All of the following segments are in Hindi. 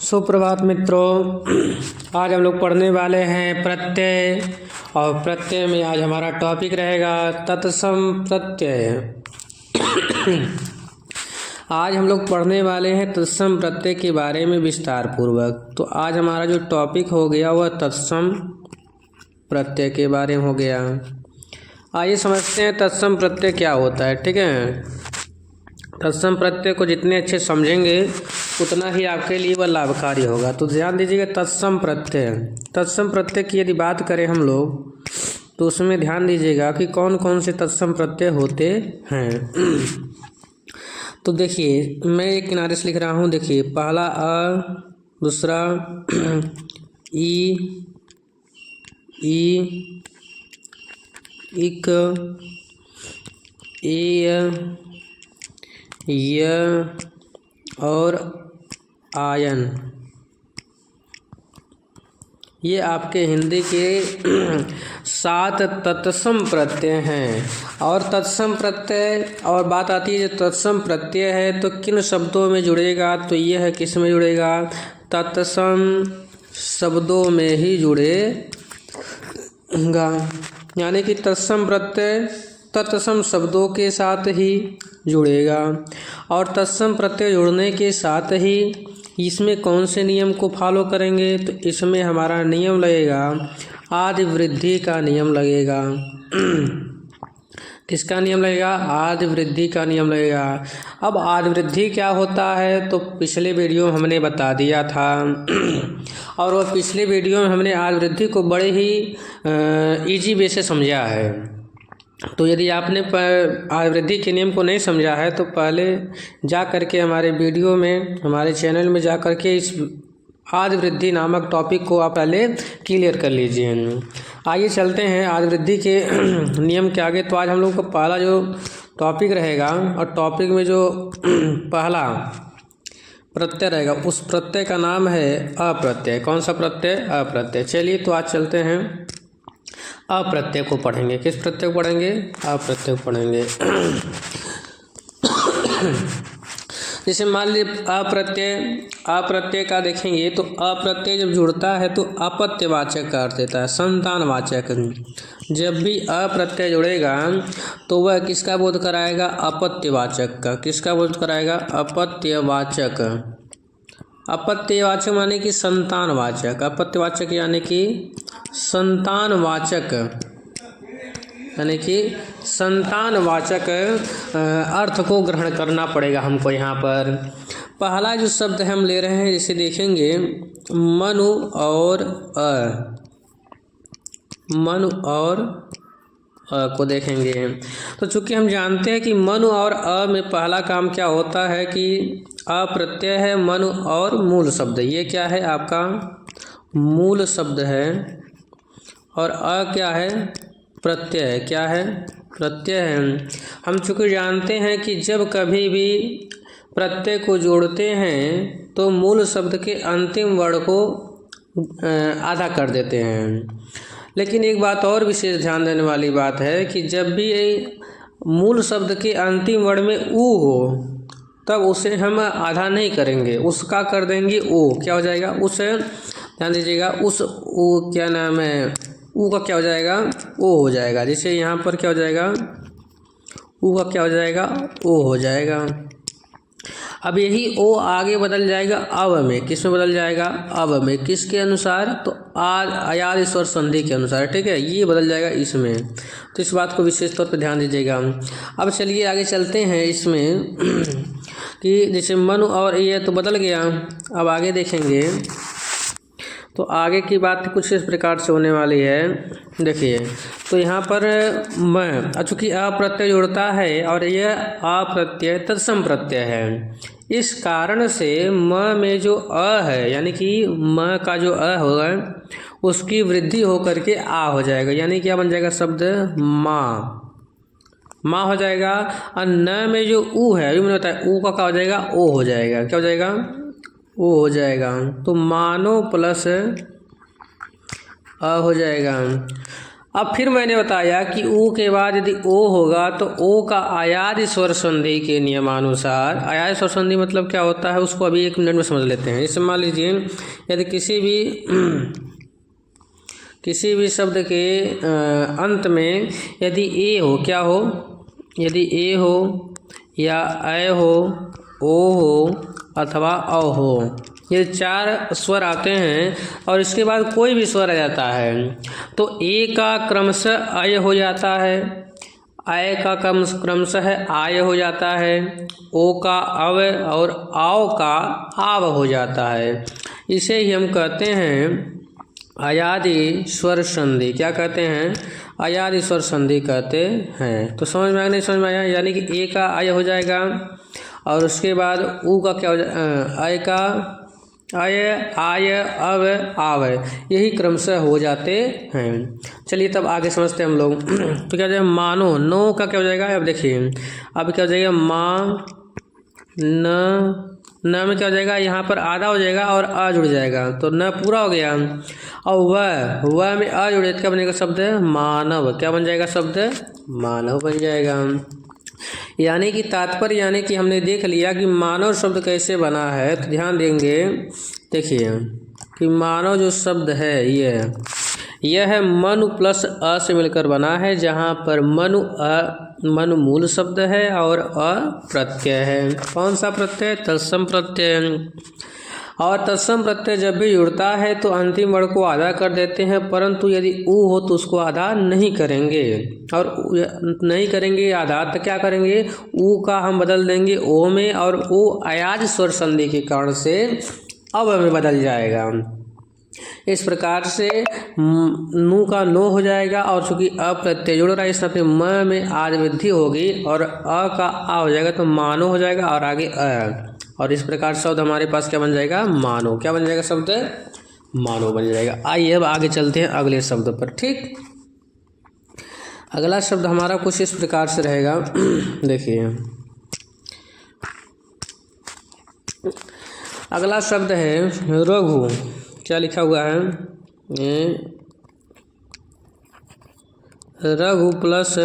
सुप्रभात मित्रों, आज हम लोग पढ़ने वाले हैं प्रत्यय। और प्रत्यय में आज हमारा टॉपिक रहेगा तत्सम प्रत्यय। आज हम लोग पढ़ने वाले हैं तत्सम प्रत्यय के बारे में विस्तार पूर्वक। तो आज हमारा जो टॉपिक हो गया वह तत्सम प्रत्यय के बारे में हो गया। आइए समझते हैं तत्सम प्रत्यय क्या होता है। ठीक है, तत्सम प्रत्यय को जितने अच्छे समझेंगे उतना ही आपके लिए वह लाभकारी होगा। तो ध्यान दीजिएगा, तत्सम प्रत्यय की यदि बात करें हम लोग तो उसमें ध्यान दीजिएगा कि कौन कौन से तत्सम प्रत्यय होते हैं। तो देखिए, मैं एक किनारे से लिख रहा हूँ। देखिए, पहला अ, दूसरा ई, इक, ए, य और आयन। ये आपके हिंदी के 7 तत्सम प्रत्यय हैं। और तत्सम प्रत्यय और बात आती है, जो तत्सम प्रत्यय है तो किन शब्दों में जुड़ेगा, तो ये है किस में जुड़ेगा, तत्सम शब्दों में ही जुड़ेगा। यानी कि तत्सम प्रत्यय तत्सम शब्दों के साथ ही जुड़ेगा। और तत्सम प्रत्यय जुड़ने के साथ ही इसमें कौन से नियम को फॉलो करेंगे, तो इसमें हमारा नियम लगेगा आदि वृद्धि का नियम लगेगा। किसका नियम लगेगा? आदि वृद्धि का नियम लगेगा। अब आदि वृद्धि क्या होता है तो पिछले वीडियो में हमने बता दिया था। और वह पिछले वीडियो में हमने आदि वृद्धि को बड़े ही इजी वे से समझा है। तो यदि आपने आदि वृद्धि के नियम को नहीं समझा है तो पहले जा करके हमारे वीडियो में, हमारे चैनल में जा करके इस आदि वृद्धि नामक टॉपिक को आप पहले क्लियर कर लीजिए। आइए चलते हैं आदि वृद्धि के नियम के आगे। तो आज हम लोग का पहला जो टॉपिक रहेगा, और टॉपिक में जो पहला प्रत्यय रहेगा उस प्रत्यय का नाम है अप्रत्यय। कौन सा प्रत्यय? अप्रत्यय। चलिए, तो आज चलते हैं अप्रत्यय को पढ़ेंगे। किस प्रत्यय को पढ़ेंगे? अप्रत्यय को पढ़ेंगे। जैसे मान लीजिए अप्रत्यय का देखेंगे तो अप्रत्यय जब जुड़ता है तो अपत्यवाचक का अर्थ देता है, संतानवाचक। जब भी अप्रत्यय जुड़ेगा तो वह किसका बोध कराएगा? अपत्यवाचक का। किसका बोध कराएगा? अपत्यवाचक। अपत्यवाचक माने कि संतानवाचक। अपत्यवाचक यानी कि संतानवाचक, यानी कि संतानवाचक अर्थ को ग्रहण करना पड़ेगा हमको। यहाँ पर पहला जो शब्द हम ले रहे हैं, जैसे देखेंगे मनु और अ, मनु और अ को देखेंगे तो चूंकि हम जानते हैं कि मनु और अ में पहला काम क्या होता है कि अप्रत्यय है, मनु और मूल शब्द। ये क्या है? आपका मूल शब्द है। और अ क्या है? प्रत्यय है। क्या है? प्रत्यय है। हम चूँकि जानते हैं कि जब कभी भी प्रत्यय को जोड़ते हैं तो मूल शब्द के अंतिम वर्ण को आधा कर देते हैं। लेकिन एक बात और विशेष ध्यान देने वाली बात है कि जब भी मूल शब्द के अंतिम वर्ण में ऊ हो तब उसे हम आधा नहीं करेंगे, उसका कर देंगे ओ। क्या हो जाएगा? उस, ध्यान दीजिएगा, उस ओ क्या नाम है, ऊ का क्या हो जाएगा? ओ हो जाएगा। जैसे यहाँ पर क्या हो जाएगा? ऊ का क्या हो जाएगा? ओ हो जाएगा। अब यही ओ आगे बदल जाएगा अब में। किस में बदल जाएगा? अब में। किसके अनुसार? तो अयाद स्वर संधि के अनुसार। ठीक है, ये बदल जाएगा इसमें। तो इस बात को विशेष तौर पर ध्यान दीजिएगा। अब चलिए आगे चलते हैं इसमें कि जैसे मनु और ये तो बदल गया। अब आगे देखेंगे तो आगे की बात कुछ इस प्रकार से होने वाली है। देखिए, तो यहाँ पर म, चूँकि अप्रत्यय जुड़ता है और यह अप्रत्यय तत्सम प्रत्यय है, इस कारण से म में जो अ है, यानी कि म का जो अ होगा उसकी वृद्धि होकर के आ हो जाएगा। यानी क्या बन जाएगा? शब्द माँ हो जाएगा। और न में जो ऊ है, अभी मैंने बताया, ऊ का क्या हो जाएगा? ओ हो जाएगा। क्या हो जाएगा? ओ हो जाएगा। तो मानो प्लस अ हो जाएगा। अब फिर मैंने बताया कि ऊ के बाद यदि ओ होगा तो ओ का आयादी स्वर संधि के नियमानुसार, आयादी स्वर संधि मतलब क्या होता है उसको अभी 1 मिनट में समझ लेते हैं। जैसे मान लीजिए यदि किसी भी शब्द के अंत में यदि ए हो, क्या हो, यदि ए हो या ऐ हो, ओ हो अथवा औ हो, ये 4 स्वर आते हैं और इसके बाद कोई भी स्वर आ जाता है तो ए का क्रमशः अय हो जाता है, आय का क्रमशः आय हो जाता है, ओ का अव और आओ का आव हो जाता है। इसे ही हम कहते हैं अयादि स्वर संधि। क्या कहते हैं? अयादि स्वर संधि कहते हैं। तो समझ में आया नहीं समझ में आया? यानी कि ए का आय हो जाएगा और उसके बाद ऊ का क्या हो जाएगा, आय का आय, आय, अव, आव, यही क्रमशः हो जाते हैं। चलिए तब आगे समझते हैं हम लोग। तो क्या हो जाएगा, मानो, नो का क्या हो जाएगा, अब देखिए अब क्या हो जाएगा, माँ, न में क्या हो जाएगा, यहाँ पर आधा हो जाएगा और अ जुड़ जाएगा तो न पूरा हो गया। और वह में अ जुड़े क्या बनेगा शब्द, मानव। क्या बन जाएगा शब्द, मानव बन जाएगा। यानी कि तात्पर्य, यानी कि हमने देख लिया कि मानव शब्द कैसे बना है। तो ध्यान देंगे, देखिए कि मानव जो शब्द है यह मनु प्लस अ से मिलकर बना है, जहाँ पर मनु मूल शब्द है और अ प्रत्यय है। कौन सा प्रत्यय, तत्सम प्रत्यय। और तत्सम प्रत्यय जब भी जुड़ता है तो अंतिम वर्ण को आधा कर देते हैं, परंतु यदि ऊ हो तो उसको आधा नहीं करेंगे। और नहीं करेंगे आधा तो क्या करेंगे, ऊ का हम बदल देंगे ओ में, और ओ अयाज स्वर संधि के कारण से अब में बदल जाएगा। इस प्रकार से नू का नो हो जाएगा और चूंकि अ प्रत्यय जुड़ रहा है इस नाते म में आज वृद्धि होगी और अ का आ हो जाएगा तो मानो हो जाएगा और आगे अ, और इस प्रकार शब्द हमारे पास क्या बन जाएगा, मानो। क्या बन जाएगा शब्द, मानो बन जाएगा। आइए अब आगे चलते हैं अगले शब्द पर। ठीक, अगला शब्द हमारा कुछ इस प्रकार से रहेगा। देखिए अगला शब्द है रघु। क्या लिखा हुआ है, रघु प्लस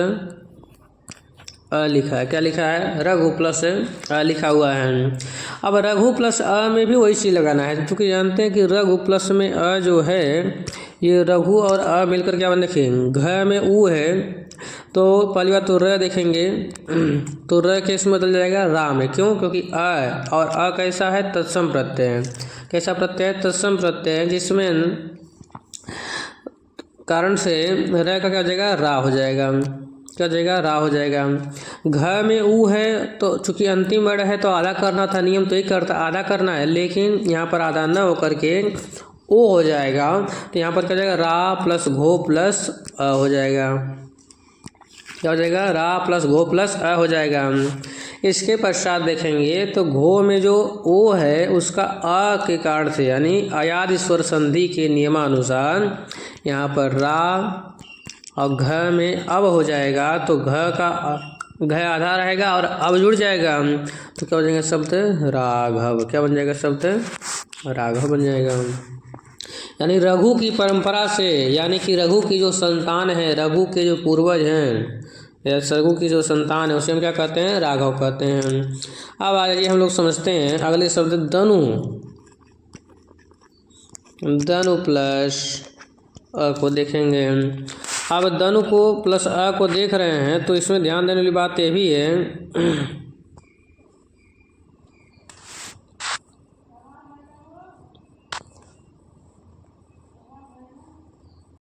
अ लिखा है। क्या लिखा है, रघु प्लस अ लिखा हुआ है। अब रघु प्लस अ में भी वही चीज़ लगाना है, क्योंकि जानते हैं कि रघु प्लस में अ जो है ये रघु और अ मिलकर क्या बन, देखिए घ में ऊ है तो पहली बात तो र देखेंगे तो र के इसमें बदल जाएगा रा में। क्यों, क्योंकि अ और अ कैसा है, तत्सम प्रत्यय है। कैसा प्रत्यय है, तत्सम प्रत्यय है, जिसमें कारण से र का क्या हो जाएगा, रा हो जाएगा। क्या हो जाएगा, रा हो जाएगा। घ में ऊ है तो चूंकि अंतिम वर्ण है तो आधा करना था, नियम तो ही करता आधा करना है, लेकिन यहाँ पर आधा न होकर के ओ हो जाएगा तो यहाँ पर क्या हो जाएगा, रा प्लस घो प्लस अ हो जाएगा। क्या हो जाएगा, रा प्लस घो प्लस अ हो जाएगा। इसके पश्चात देखेंगे तो घो में जो ओ है उसका अ के कारण से यानी अयाद स्वर संधि के नियमानुसार यहाँ पर रा और घ में अब हो जाएगा तो घ आधा रहेगा और अब जुड़ जाएगा तो क्या हो जाएगा शब्द, राघव। क्या बन जाएगा शब्द, राघव बन जाएगा। यानी रघु की परंपरा से, यानी कि रघु की जो संतान है, रघु के जो पूर्वज हैं या रघु की जो संतान है उसे हम क्या कहते हैं, राघव कहते हैं। अब आगे हम लोग समझते हैं अगले शब्द दनु। दनु प्लस अ को देखेंगे। अब दनु को प्लस अ को देख रहे हैं तो इसमें ध्यान देने वाली बात ये भी है